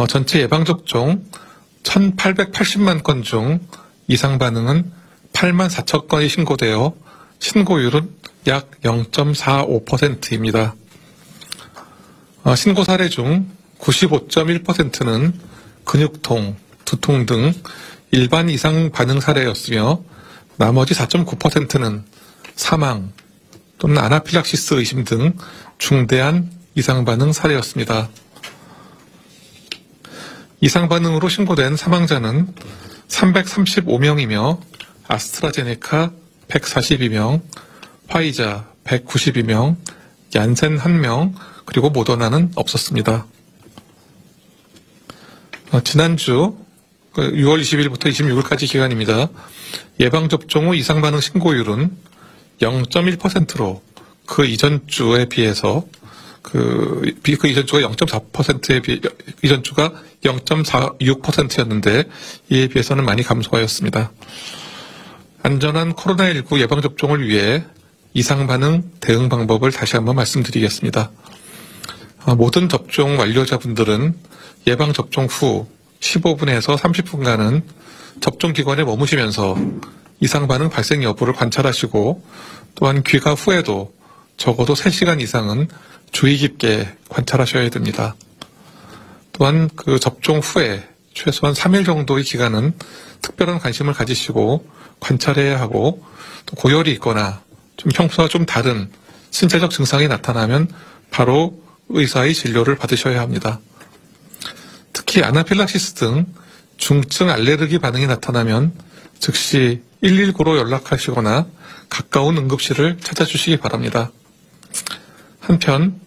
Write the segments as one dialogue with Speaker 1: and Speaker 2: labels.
Speaker 1: 전체 예방접종 1880만 건 중 이상 반응은 8만 4천 건이 신고되어 신고율은 약 0.45%입니다. 신고 사례 중 95.1%는 근육통, 두통 등 일반 이상 반응 사례였으며 나머지 4.9%는 사망 또는 아나필락시스 의심 등 중대한 이상 반응 사례였습니다. 이상 반응으로 신고된 사망자는 335명이며 아스트라제네카 142명, 화이자 192명, 얀센 1명, 그리고 모더나는 없었습니다. 지난주 6월 20일부터 26일까지 기간입니다. 예방접종 후 이상 반응 신고율은 0.1%로 그 이전 주에 비해서 그 이전 주가 0.4%에 비해 이전 주가 0.46%였는데 이에 비해서는 많이 감소하였습니다. 안전한 코로나19 예방접종을 위해 이상 반응 대응 방법을 다시 한번 말씀드리겠습니다. 모든 접종 완료자분들은 예방접종 후 15분에서 30분간은 접종기관에 머무시면서 이상 반응 발생 여부를 관찰하시고 또한 귀가 후에도 적어도 3시간 이상은 주의 깊게 관찰하셔야 됩니다. 또한 그 접종 후에 최소한 3일 정도의 기간은 특별한 관심을 가지시고 관찰해야 하고 또 고열이 있거나 좀 평소와 좀 다른 신체적 증상이 나타나면 바로 의사의 진료를 받으셔야 합니다. 특히 아나필락시스 등 중증 알레르기 반응이 나타나면 즉시 119로 연락하시거나 가까운 응급실을 찾아주시기 바랍니다. 한편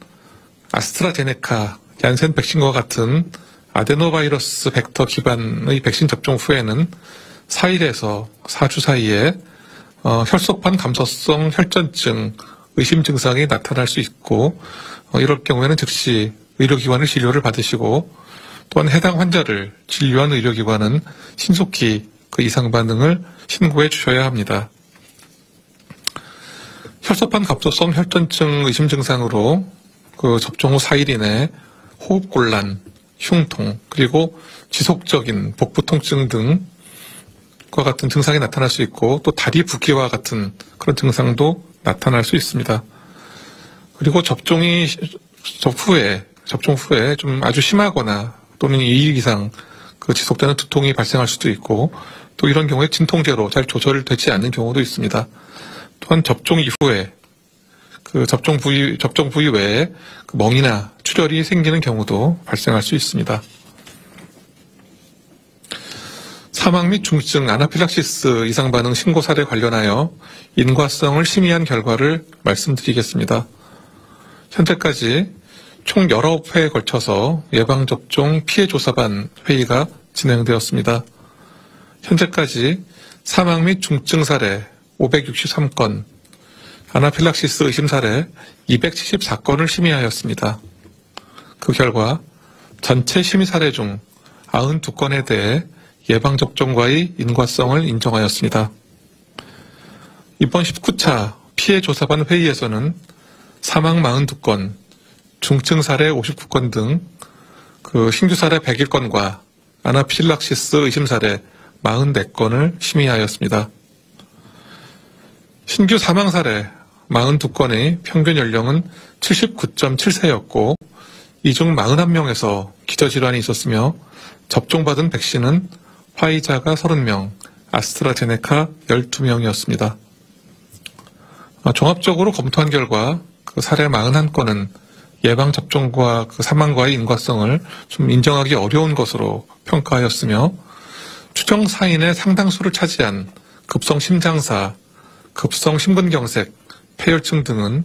Speaker 1: 아스트라제네카, 얀센 백신과 같은 아데노바이러스 벡터 기반의 백신 접종 후에는 4일에서 4주 사이에 혈소판 감소성 혈전증 의심 증상이 나타날 수 있고 이럴 경우에는 즉시 의료기관의 진료를 받으시고 또한 해당 환자를 진료한 의료기관은 신속히 그 이상 반응을 신고해 주셔야 합니다. 혈소판 감소성 혈전증 의심 증상으로 그 접종 후 4일 이내 호흡곤란, 흉통, 그리고 지속적인 복부 통증 등과 같은 증상이 나타날 수 있고 또 다리 붓기와 같은 그런 증상도 나타날 수 있습니다. 그리고 접종 후에 좀 아주 심하거나 또는 2일 이상 그 지속되는 두통이 발생할 수도 있고 또 이런 경우에 진통제로 잘 조절되지 않는 경우도 있습니다. 또한 접종 이후에 그 접종 부위 외에 그 멍이나 출혈이 생기는 경우도 발생할 수 있습니다. 사망 및 중증 아나필락시스 이상 반응 신고 사례 관련하여 인과성을 심의한 결과를 말씀드리겠습니다. 현재까지 총 19회에 걸쳐서 예방접종 피해조사반 회의가 진행되었습니다. 현재까지 사망 및 중증 사례 563건, 아나필락시스 의심 사례 274건을 심의하였습니다. 그 결과 전체 심의 사례 중 92건에 대해 예방접종과의 인과성을 인정하였습니다. 이번 19차 피해조사반 회의에서는 사망 42건, 중증 사례 59건 등 그 신규 사례 101건과 아나필락시스 의심 사례 44건을 심의하였습니다. 신규 사망 사례 42건의 평균 연령은 79.7세였고 이 중 41명에서 기저질환이 있었으며 접종받은 백신은 화이자가 30명, 아스트라제네카 12명이었습니다. 종합적으로 검토한 결과 그 사례 41건은 예방접종과 그 사망과의 인과성을 좀 인정하기 어려운 것으로 평가하였으며 추정 사인의 상당수를 차지한 급성 심장사, 급성 심근경색, 폐혈증 등은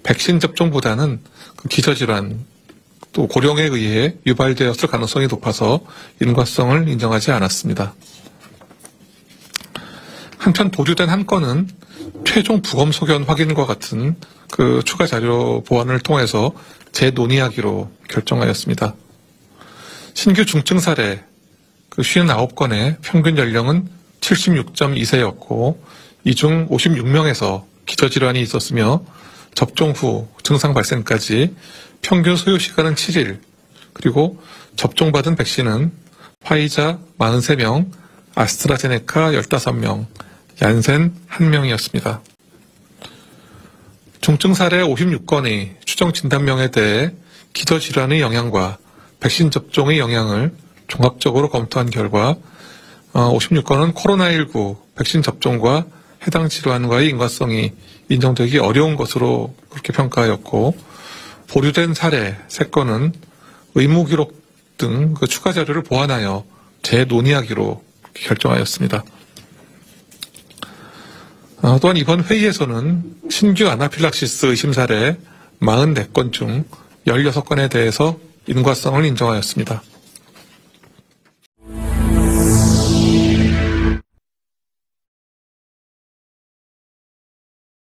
Speaker 1: 백신 접종보다는 그 기저질환 또 고령에 의해 유발되었을 가능성이 높아서 인과성을 인정하지 않았습니다. 한편 보류된 한 건은 최종 부검 소견 확인과 같은 그 추가 자료 보완을 통해서 재논의하기로 결정하였습니다. 신규 중증 사례 그 59건의 평균 연령은 76.2세였고 이 중 56명에서 기저질환이 있었으며 접종 후 증상 발생까지 평균 소요 시간은 7일, 그리고 접종받은 백신은 화이자 43명, 아스트라제네카 15명, 얀센 1명이었습니다. 중증 사례 56건의 추정 진단명에 대해 기저질환의 영향과 백신 접종의 영향을 종합적으로 검토한 결과 56건은 코로나19 백신 접종과 해당 질환과의 인과성이 인정되기 어려운 것으로 그렇게 평가하였고, 보류된 사례 3건은 의무 기록 등 그 추가 자료를 보완하여 재논의하기로 결정하였습니다. 또한 이번 회의에서는 신규 아나필락시스 의심 사례 44건 중 16건에 대해서 인과성을 인정하였습니다.